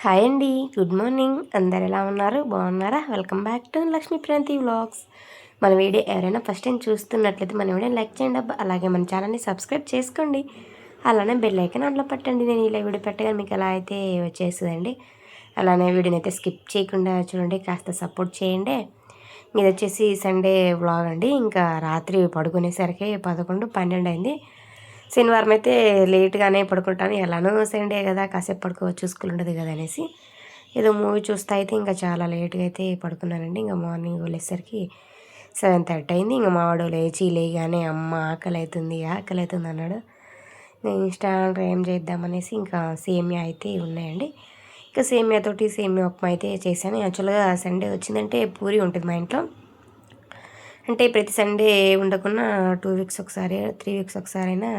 Hi అండి, good morning. అందరు ఎలా ఉన్నారు? బాగున్నారా? Welcome back to Lakshmipranthi vlogs. మన వీడియో ఎవరైనా ఫస్ట్ టైం చూస్తున్నట్లయితే మన వీడియో లైక్ చేయండి అబ్బా. అలాగే మన ఛానల్ని సబ్స్క్రైబ్ చేసుకోండి. అలానే బెల్ ఐకాన్ అందులో పట్టండి. నేను ఇలా వీడియో పెట్టగానే మీకు ఎలా అయితే వచ్చేస్తుందండి. అలానే వీడియోని అయితే స్కిప్ చేయకుండా చూడండి, కాస్త సపోర్ట్ చేయండి. ఇది వచ్చేసి సండే వ్లాగ్ అండి. ఇంకా రాత్రి పడుకునేసరికి 11, 12 అయింది. శనివారం అయితే లేట్గానే పడుకుంటాను. ఎలానో సండే కదా, కాసేపు పడుకోవచ్చు, స్కూల్ ఉండదు కదా అనేసి ఏదో మూవీ చూస్తే అయితే ఇంకా చాలా లేట్గా అయితే పడుకున్నానండి. ఇంకా మార్నింగ్ వెళ్ళేసరికి 7:30 అయింది. ఇంకా మావాడు లేగానే అమ్మ ఆకలి అవుతుంది అన్నాడు. నేను ఇన్స్టాంట్ ఏం చేద్దామనేసి ఇంకా సేమియా అయితే ఉన్నాయండి. ఇంకా సేమియాతోటి సేమియా ఉప్మా అయితే చేశాను. యాక్చువల్గా సండే వచ్చిందంటే పూరి ఉంటుంది మా ఇంట్లో. అంటే ప్రతి సండే ఉండకుండా 2 వీక్స్ ఒకసారి 3 వీక్స్ ఒకసారి అయినా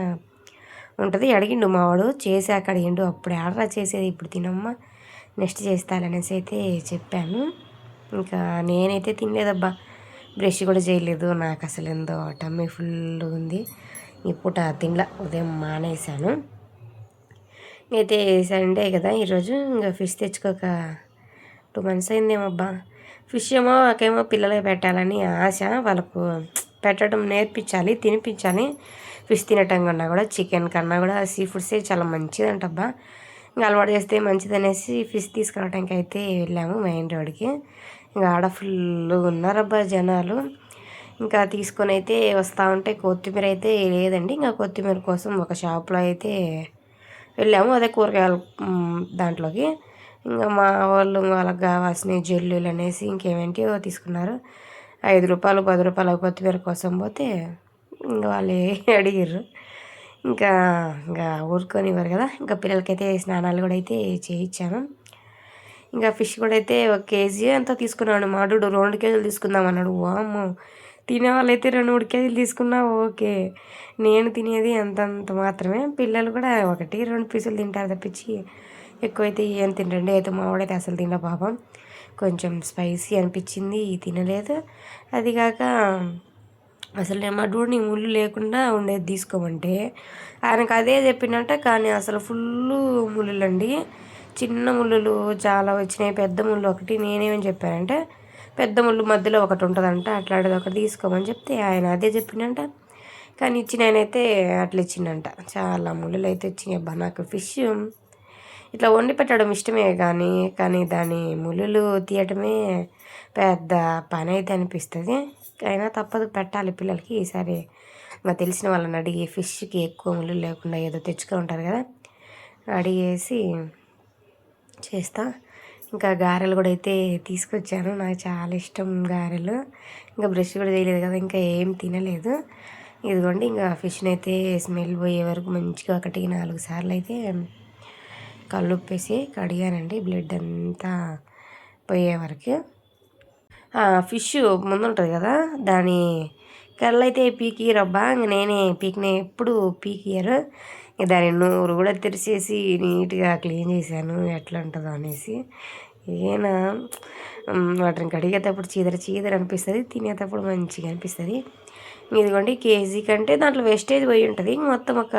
ఉంటుంది. అడిగిండు మావాడు, చేశాక అడిగిండు, అప్పుడు ఆర్డర్ చేసేది ఇప్పుడు తినమ్మా, నెక్స్ట్ చేస్తాననేసి అయితే చెప్పాను. ఇంకా నేనైతే తినలేదబ్బా, బ్రష్ కూడా చేయలేదు. నాకు అసలు ఎంతో టమ్మీ ఫుల్ ఉంది. ఈ పూట తినలా, ఉదయం మానేశాను. అయితే సండే కదా ఈరోజు. ఇంకా ఫిష్ తెచ్చుకోక 2 months అయిందేమబ్బా. ఫిష్ ఏమో నాకేమో పిల్లలకి పెట్టాలని ఆశ, వాళ్ళకు పెట్టడం నేర్పించాలి, తినిపించాలి. ఫిష్ తినటం కన్నా కూడా, చికెన్ కన్నా కూడా సీ ఫుడ్సే చాలా మంచిదంటబ్బా. ఇంకా అలవాటు చేస్తే మంచిదనేసి ఫిష్ తీసుకురావడానికి అయితే వెళ్ళాము మెయిన్ రోడ్కి. ఇంకా ఆడ ఫుల్ ఉన్నారబ్బా జనాలు. ఇంకా తీసుకొని అయితే వస్తూ ఉంటే కొత్తిమీర అయితే లేదండి. ఇంకా కొత్తిమీర కోసం ఒక షాప్లో అయితే వెళ్ళాము, అదే కూరగాయలు దాంట్లోకి. ఇంకా మా వాళ్ళు వాళ్ళకి కావాల్సినవి జల్లులు అనేసి ఇంకేమేంటివో తీసుకున్నారు. 5 రూపాయలు 10 రూపాయలు కొత్తిమీర కోసం పోతే ఇంకా వాళ్ళు అడిగారు. ఇంకా ఊరుకొని ఇవ్వరు కదా. ఇంకా పిల్లలకైతే స్నానాలు కూడా అయితే చేయించాను. ఇంకా ఫిష్ కూడా అయితే 1 కేజీ అంతా తీసుకున్నాను. మాడు 2 కేజీలు తీసుకుందాం అన్నాడు. వామ్మో, తినే వాళ్ళైతే 2-3 కేజీలు తీసుకున్నా ఓకే, నేను తినేది అంతంత మాత్రమే. పిల్లలు కూడా 1-2 పీసులు తింటారు తప్పించి ఎక్కువైతే ఏం తినరండి. అయితే మావాడైతే అసలు తిన పాపం, కొంచెం స్పైసీ అనిపించింది, తినలేదు. అదిగాక అసలు నేను మా డూడిని ముళ్ళు లేకుండా ఉండేది తీసుకోమంటే ఆయనకు అదే చెప్పినట్ట, కానీ అసలు ఫుల్లు ముళ్ళులండి. చిన్న ముళ్ళులు చాలా వచ్చినాయి, పెద్ద ముళ్ళు ఒకటి. నేనేమని చెప్పానంటే పెద్ద ముళ్ళు మధ్యలో ఒకటి ఉంటుందంట, అట్లాంటిది ఒకటి తీసుకోమని చెప్తే ఆయన అదే చెప్పిందంట. కానీ ఇచ్చిన ఆయన అయితే అట్లా ఇచ్చిందంట. చాలా ముళ్ళులు అయితే వచ్చినాయి అబ్బా. నాకు ఫిష్ ఇట్లా వండి పెట్టడం ఇష్టమే కానీ దాని ముళ్ళులు తీయటమే పెద్ద పని అయితే అనిపిస్తుంది. అయినా తప్పదు, పెట్టాలి పిల్లలకి. ఈసారి ఇంకా తెలిసిన వాళ్ళని అడిగి ఫిష్కి ఎక్కువ ముళ్ళు లేకుండా ఏదో తెచ్చుకొని ఉంటారు కదా, అడిగేసి చేస్తా. ఇంకా గారెలు కూడా అయితే తీసుకొచ్చాను, నాకు చాలా ఇష్టం గారెలు. ఇంకా బ్రష్ కూడా చేయలేదు కదా, ఇంకా ఏం తినలేదు. ఇదిగోండి, ఇంకా ఫిష్ని అయితే స్మెల్ పోయే వరకు మంచిగా 1-4 సార్లు అయితే కల్లుప్పేసి కడిగానండి, బ్లడ్ అంతా పోయే వరకు. ఫిష్ ముందు ఉంటుంది కదా, దాని కళ్ళు అయితే పీకిరబ్బా. ఇంక నేనే పీకినే, ఎప్పుడు పీకియరు. దాని నోరు కూడా తెరిచేసి నీట్గా క్లీన్ చేశాను, ఎట్లా ఉంటుందో అనేసి. ఏనా వాటిని కడిగేటప్పుడు చీదర అనిపిస్తుంది, తినేటప్పుడు మంచిగా అనిపిస్తుంది. ఇదిగోండి, కేజీ కంటే దాంట్లో వేస్టేజ్ పోయి ఉంటుంది. మొత్తం ఒక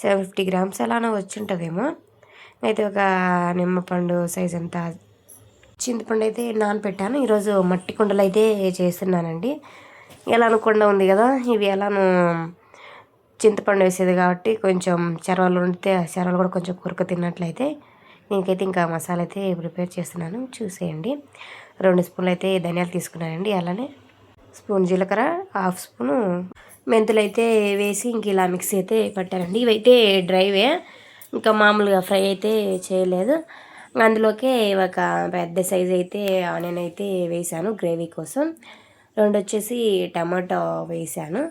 750 grams అలానే వచ్చి ఉంటుందేమో. అయితే ఒక నిమ్మపండు సైజ్ అంతా చింతపండు అయితే నానపెట్టాను. ఈరోజు మట్టి కుండలు అయితే చేస్తున్నానండి. ఎలానో కుండ ఉంది కదా, ఇవి ఎలానో చింతపండు వేసేది కాబట్టి కొంచెం చెరవలు ఉంటే ఆ చెరవలు కూడా కొంచెం కురక తిన్నట్లయితే. దీనికైతే ఇంకా మసాలా అయితే ప్రిపేర్ చేస్తున్నాను, చూసేయండి. 2 స్పూన్లు అయితే ధనియాలు తీసుకున్నానండి. అలానే స్పూన్ జీలకర్ర, 1/2 స్పూను మెంతులు అయితే వేసి ఇంక ఇలా మిక్సీ అయితే పట్టానండి. ఇవైతే డ్రైవే, ఇంకా మామూలుగా ఫ్రై అయితే చేయలేదు. అందులోకే ఒక పెద్ద సైజ్ అయితే ఆనియన్ అయితే వేసాను గ్రేవీ కోసం. 2 వచ్చేసి టమాటో వేసాను.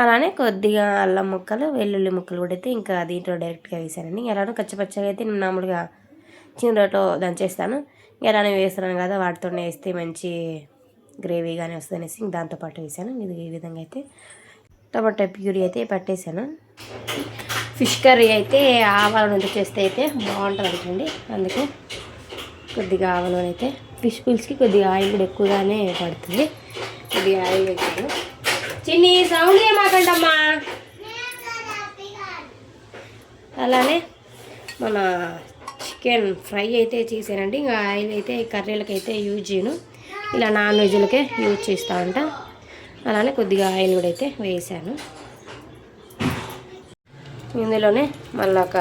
అలానే కొద్దిగా అల్లం ముక్కలు, వెల్లుల్లి ముక్కలు కూడా అయితే ఇంకా దీంట్లో డైరెక్ట్గా వేసానండి. ఎలానో కచ్చపచ్చగా అయితే నేను మామూలుగా చిన్న రోట్లో దంచేస్తాను. ఎలానో వేస్తున్నాను కదా, వాటితోనే వేస్తే మంచి గ్రేవీగానే వస్తుంది అనేసి దాంతోపాటు వేసాను. ఇది ఈ విధంగా అయితే టమాటో ప్యూరీ అయితే పట్టేశాను. ఫిష్ కర్రీ అయితే ఆవాల నూనె చేస్తే అయితే బాగుంటుంది అనుకోండి, అందుకే కొద్దిగా ఆవాల నూనె అయితే. ఫిష్ పులుసుకి కొద్దిగా ఆయిల్ కూడా ఎక్కువగానే పడుతుంది. కొద్దిగా ఆయిల్ వేసాను. చిన్ని సౌండ్ ఏమాకండమ్మా. అలానే మన చికెన్ ఫ్రై అయితే చేశానండి. ఇంకా ఆయిల్ అయితే కర్రీలకైతే యూజ్ చేయను, ఇలా నాన్ వెజ్లకే యూజ్ చేస్తూ ఉంటా. అలానే కొద్దిగా ఆయిల్ కూడా అయితే వేసాను. ఇందులోనే మళ్ళీ ఒక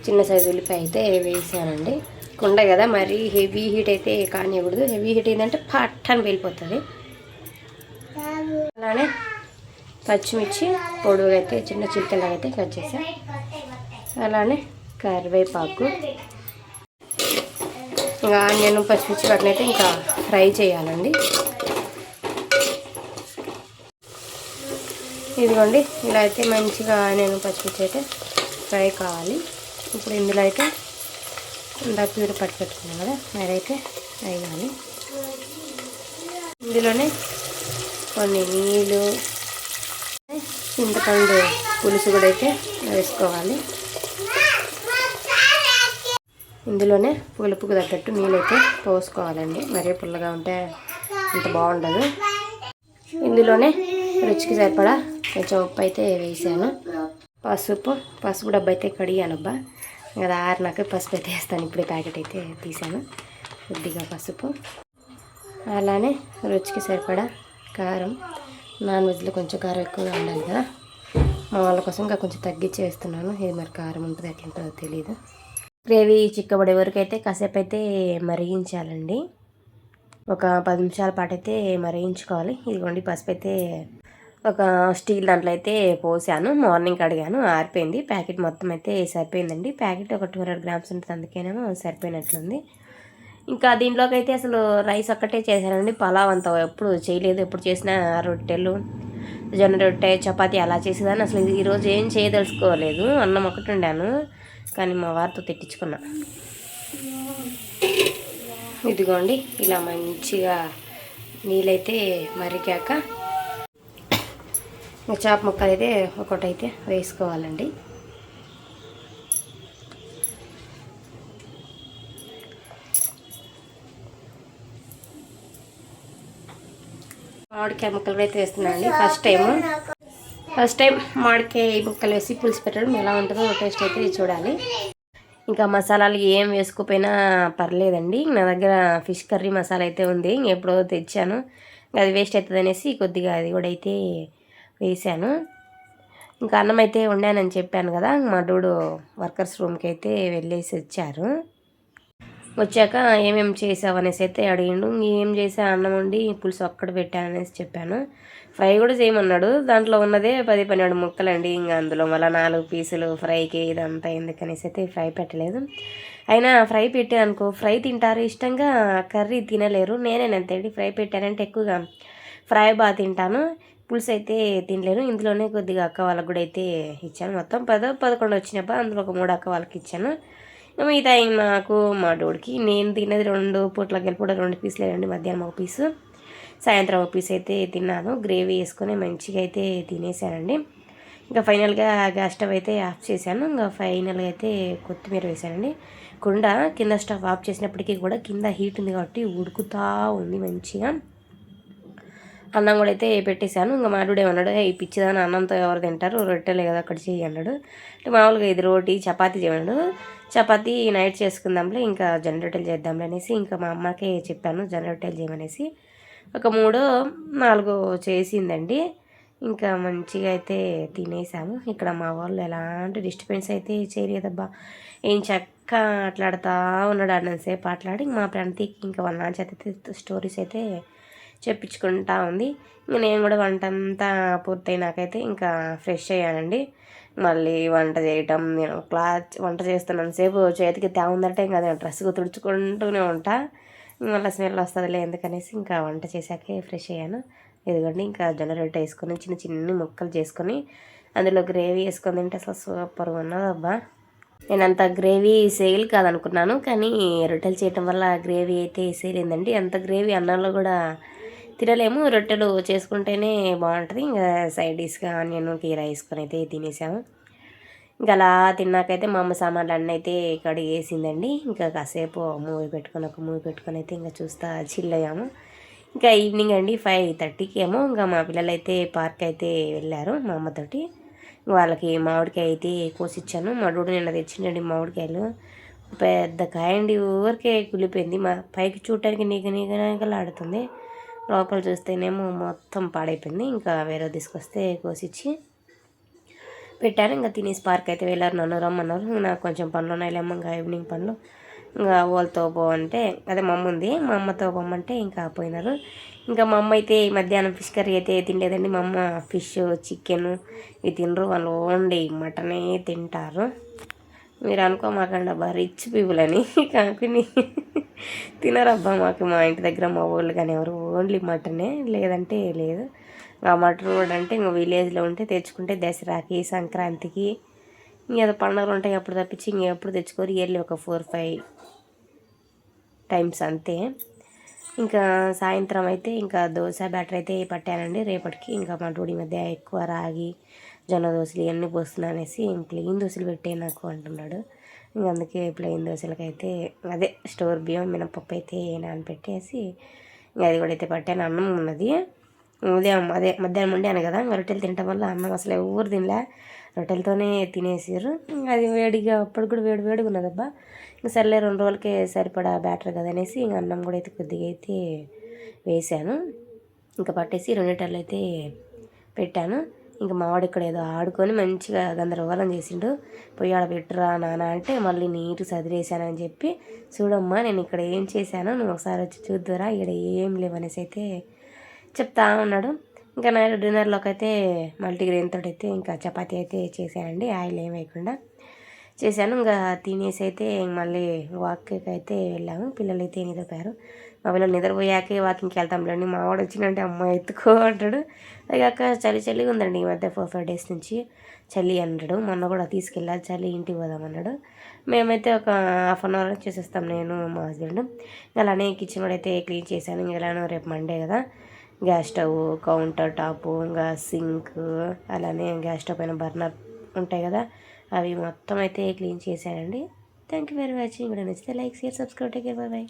చిన్న సైజు ఉల్లిపాయ అయితే వేసానండి. కుండ కదా, మరి హెవీ హీట్ అయితే కానివ్వకూడదు. హెవీ హీట్ ఏంటంటే పట్టని వెళ్ళిపోతుంది. అలానే పచ్చిమిర్చి పొడుగుగా అయితే చిన్న చిలుకలాగా అయితే కట్ చేసాను. అలానే కరివేపాకు, ఇంకా ఆనియన్ పచ్చిమిర్చి వాటిని అయితే ఇంకా ఫ్రై చేయాలండి. ఇదిగోండి ఇలా అయితే మంచిగా ఆనియన్ పచ్చిమిర్చి అయితే ఫ్రై కావాలి. ఇప్పుడు ఇందులో అయితే ఇందాక ప్యూర్ పట్టి పెట్టుకున్నాం కదా, అదైతే వేయాలి. ఇందులోనే కొన్ని నీళ్ళు, చింతపండు పులుసు కూడా అయితే వేసుకోవాలి. ఇందులోనే పులుపుకు తగ్గట్టు నీళ్ళు అయితే పోసుకోవాలండి. మరీ పుల్లగా ఉంటే అంత బాగుండదు. ఇందులోనే రుచికి సరిపడా కొంచెం ఉప్పు అయితే వేసాను. పసుపు డబ్బా అయితే కడిగానబ్బా, కదా ఆరినాక పసుపు అయితే వేస్తాను. ఇప్పుడే ప్యాకెట్ అయితే తీసాను. కొద్దిగా పసుపు, అలానే రుచికి సరిపడా కారం. నాన్ వెజ్లో కొంచెం కారం ఎక్కువగా ఉండాలి కదా, మా వాళ్ళ కోసం ఇంకా కొంచెం తగ్గించి వేస్తున్నాను. ఇది మరి కారం ఉంటుంది ఎట్లా ఉంటుందో తెలియదు. గ్రేవీ చిక్కబడే వరకు అయితే కాసేపు అయితే మరిగించాలండి. ఒక 10 నిమిషాల పాటు అయితే మరిగించుకోవాలి. ఇదిగోండి పసుపు అయితే ఒక స్టీల్ దాంట్లో అయితే పోసాను. మార్నింగ్ కడిగాను, ఆరిపోయింది. ప్యాకెట్ మొత్తం అయితే సరిపోయిందండి. ప్యాకెట్ ఒక 200 గ్రామ్స్ ఉంటుంది, అందుకేనేమో సరిపోయినట్లుంది. ఇంకా దీంట్లోకి అయితే అసలు రైస్ ఒక్కటే చేశానండి. పలావ్ అంత ఎప్పుడు చేయలేదు. ఎప్పుడు చేసినా రొట్టెలు, జొన్న రొట్టె, చపాతీ అలా చేసేదాన్ని. అసలు ఈరోజు ఏం చేయదలుచుకోలేదు. అన్నం ఒకటి వండాను, కానీ మా వారితో తిట్టించుకున్నా. ఇదిగోండి ఇలా మంచిగా నీళ్ళైతే మరిగాక చేప ముక్కలు అయితే ఒకటైతే వేసుకోవాలండి. మామిడికాయ ముక్కలు అయితే వేస్తున్నానండి. ఫస్ట్ టైం మామిడికాయ ముక్కలు వేసి పులుసు పెట్టడం ఎలా ఉంటుందో టేస్ట్ అయితే చూడాలి. ఇంకా మసాలాలు ఏం వేసుకోపోయినా పర్లేదండి. నా దగ్గర ఫిష్ కర్రీ మసాలా అయితే ఉంది, ఎప్పుడో తెచ్చాను. అది వేస్ట్ అవుతుంది అనేసి కొద్దిగా అది కూడా అయితే వేసాను. ఇంకా అన్నం అయితే వండానని చెప్పాను కదా, మా డూడు వర్కర్స్ రూమ్కి అయితే వెళ్ళేసి వచ్చాక ఏమేమి చేసావు అనేసి అయితే అడిగిండు. ఏం చేసా, అన్నం వండి పులుసు ఒక్కటి పెట్టాను అనేసి చెప్పాను. ఫ్రై కూడా చేయమన్నాడు. దాంట్లో ఉన్నదే 10-12 ముక్కలండి. ఇంకా అందులో మళ్ళీ 4 పీసులు ఫ్రైకి ఇదంతా ఎందుకనేసి అయితే ఫ్రై పెట్టలేదు. అయినా ఫ్రై పెట్టాను ఫ్రై తింటారు ఇష్టంగా, కర్రీ తినలేరు. నేనేనంతేంటి ఫ్రై పెట్టానంటే ఎక్కువగా ఫ్రై బాగా తింటాను, పులుసు అయితే తినలేను. ఇందులోనే కొద్దిగా అక్క వాళ్ళకి కూడా అయితే ఇచ్చాను. మొత్తం 10-11 వచ్చినప్పుడు అందులో ఒక 3 అక్క వాళ్ళకి ఇచ్చాను. మిగతా నాకు మా డోడికి నేను తిన్నది 2 పూట్లకి వెళ్ళిపోవడం 2 పీసులు వేయండి. మధ్యాహ్నం 1 పీసు, సాయంత్రం 1 పీస్ అయితే తిన్నాను. గ్రేవీ వేసుకొని మంచిగా అయితే తినేసానండి. ఇంకా ఫైనల్గా గ్యాస్ స్టవ్ అయితే ఆఫ్ చేశాను. ఇంకా ఫైనల్గా అయితే కొత్తిమీర వేసానండి. కుండ కింద స్టవ్ ఆఫ్ చేసినప్పటికీ కూడా కింద హీట్ ఉంది కాబట్టి ఉడుకుతూ ఉంది మంచిగా. అన్నం కూడా అయితే పెట్టేశాను. ఇంకా మాడుడు ఏమన్నాడు, ఈ పిచ్చిదాన్ని అన్నంతో ఎవరు తింటారు, రొట్టెలే కదా అక్కడ చెయ్యి అన్నాడు. అంటే మామూలుగా ఇది రోటీ చపాతీ చేయమన్నాడు. చపాతీ నైట్ చేసుకుందాంలే, ఇంకా జొన్న రొట్టెలు చేద్దాంలే అనేసి ఇంకా మా అమ్మకే చెప్పాను జొన్న రొట్టెలు చేయమనేసి. ఒక 3-4 చేసిందండి. ఇంకా మంచిగా అయితే తినేసాము. ఇక్కడ మా వాళ్ళు ఎలాంటి డిస్టర్బెన్స్ అయితే చేయలేదబ్బా. ఏం చక్క ఆటలాడుతూ ఉన్నాడు. అన్నంతసేపు ఆటలాడి మా ప్రణతికి ఇంకా వాళ్ళ నాన్న చేత స్టోరీస్ అయితే చెప్పించుకుంటా ఉంది. ఇంక నేను కూడా వంట అంతా పూర్తయినాకైతే ఇంకా ఫ్రెష్ అయ్యానండి. మళ్ళీ వంట చేయటం, నేను వంట చేస్తున్నంతసేపు చేతికి ఉందంటే ఇంకా డ్రెస్గా తుడుచుకుంటూనే ఉంటా. మళ్ళీ స్మెల్ వస్తుందిలే ఎందుకనేసి ఇంకా వంట చేశాకే ఫ్రెష్ అయ్యాను. ఇదిగోండి ఇంకా జొన్న రొట్టె వేసుకొని చిన్న ముక్కలు చేసుకొని అందులో గ్రేవీ వేసుకొని తింటే అసలు సూపర్గా ఉన్నదబ్బా. నేను అంత గ్రేవీ సేల్ కాదనుకున్నాను, కానీ రొట్టెలు చేయటం వల్ల గ్రేవీ అయితే సేలిందండి. అంత గ్రేవీ అన్నంలో కూడా తినలేము, రొట్టెలు చేసుకుంటేనే బాగుంటుంది. ఇంకా సైడ్ డిష్గా ఆనియన్ కీర వేసుకొని అయితే తినేసాము. ఇంకా అలా తిన్నాకైతే మా అమ్మ సామాన్లు అన్నీ అయితే కడిగేసిందండి. ఇంకా కాసేపు ఒక మూవీ పెట్టుకొని అయితే ఇంకా చూస్తా చిల్ అయ్యాము. ఇంకా ఈవినింగ్ అండి 5:30కి ఏమో ఇంకా మా పిల్లలు అయితే పార్క్ అయితే వెళ్ళారు మా అమ్మతోటి. వాళ్ళకి మామిడికాయ అయితే కోసిచ్చాను. మా డూడు నిన్న తెచ్చిండండి మామిడికాయలు. పెద్ద కాయ అండి, ఊరికే కులిపోయింది. మా పైకి చూడటానికి నీగలాడుతుంది, లోపల చూస్తేనేమో మొత్తం పాడైపోయింది. ఇంకా వేరే తీసుకొస్తే కోసిచ్చి పెట్టాను. ఇంకా తినేసి పార్క్ అయితే వెళ్ళారు, నన్ను రమ్మన్నారు. నాకు కొంచెం పనులు ఉన్నాయిలేమో, ఇంకా ఈవినింగ్ పనులు. ఇంకా వాళ్ళతో పోవంటే అదే మా అమ్మ ఉంది, మా అమ్మతో పోమంటే ఇంకా పోయినారు. ఇంకా మా అమ్మ అయితే మధ్యాహ్నం ఫిష్ కర్రీ అయితే తినలేదండి. మా అమ్మ ఫిష్, చికెన్ ఇవి తినరు, వాళ్ళు ఓన్లీ మటనే తింటారు. మీరు అనుకోమాకండి అబ్బా రిచ్ పీపుల్ అని, కాకుని తినరబ్బా. మా ఇంటి దగ్గర మా ఊళ్ళు కానీ ఎవరు ఓన్లీ మటనే, లేదంటే లేదు. ఆ మటన్ కూడా అంటే ఇంకా విలేజ్లో ఉంటే తెచ్చుకుంటే దసరాకి, సంక్రాంతికి, ఇంకేదో పండుగలు ఉంటాయి అప్పుడు తప్పించి ఇంకెప్పుడు తెచ్చుకోరు. ఇయర్లీ ఒక 4-5 టైమ్స్ అంతే. ఇంకా సాయంత్రం అయితే ఇంకా దోశ బ్యాటర్ అయితే పట్టానండి రేపటికి. ఇంకా మా డూడి మధ్య ఎక్కువ రాగి, జొన్న దోశలు ఇవన్నీ పోస్తున్నా అనేసి ప్లెయిన్ దోశలు పెట్టే నాకు అంటున్నాడు. ఇంక అందుకే ప్లెయిన్ దోశలకైతే అదే స్టోర్ బియ్యం, మినపప్పు అయితే నానపెట్టేసి ఇంకా అది కూడా అయితే పట్టాను. అన్నం ఉన్నది ఉదయం, అదే మధ్యాహ్నం ఉండాను కదా, రొట్టెలు తినటం వల్ల అన్నం అసలు ఎవరు తినలే, రొట్టెలతోనే తినేసారు. అది వేడిగా అప్పుడు కూడా వేడిగా ఉన్నదబ్బా. ఇంకా సర్లే 2 రోజులకే సరిపడా బ్యాటర్ కదా అనేసి ఇంకా అన్నం కూడా అయితే కొద్దిగా అయితే వేసాను. ఇంకా పట్టేసి 2 లీటర్లు అయితే పెట్టాను. ఇంకా మావాడు ఇక్కడ ఏదో ఆడుకొని మంచిగా గందరగోళం చేసిండు. పోయి ఆడ పెట్టురా నాన్న అంటే మళ్ళీ నీరు సదిరేసానని చెప్పి, చూడమ్మా నేను ఇక్కడ ఏం చేశానో నువ్వు ఒకసారి వచ్చి చూద్దురా, ఇక్కడ ఏం లేవనేసి అయితే చెప్తా ఉన్నాడు. ఇంకా నైట్ డిన్నర్లోకి అయితే మల్టీగ్రెయిన్ తోటి అయితే ఇంకా చపాతీ అయితే చేశానండి, ఆయిల్ ఏం వేయకుండా చేశాను. ఇంకా తినేసి అయితే మళ్ళీ వాక్కి అయితే వెళ్ళాము. పిల్లలు అయితే నిద్రపోయారు. మా పిల్లలు నిద్రపోయాకే వాకింగ్కి వెళ్తాంలేండి. మా వాడు వచ్చినంటే అమ్మ ఎత్తుకో అంటాడు. అదిగాక చలిగా ఉందండి ఈ మధ్య 4-5 డేస్ నుంచి చలి అన్నాడు. మొన్న కూడా తీసుకెళ్ళాలి, చలి ఇంటికి పోదామన్నాడు. మేమైతే ఒక హాఫ్ అన్ అవర్ చేసేస్తాం, నేను మా హస్బెండ్. అలానే కిచెన్ కూడా అయితే క్లీన్ చేశాను. ఇంకా ఎలానో రేపు మండే కదా, గ్యాస్ స్టవ్, కౌంటర్ టాపు, ఇంకా సింక్, అలానే గ్యాస్ స్టవ్ పైన బర్నర్ ఉంటాయి కదా, అవి మొత్తం అయితే క్లీన్ చేశానండి. Thank you very much. ఇంకా నచ్చితే like, share, subscribe. Take care, by by.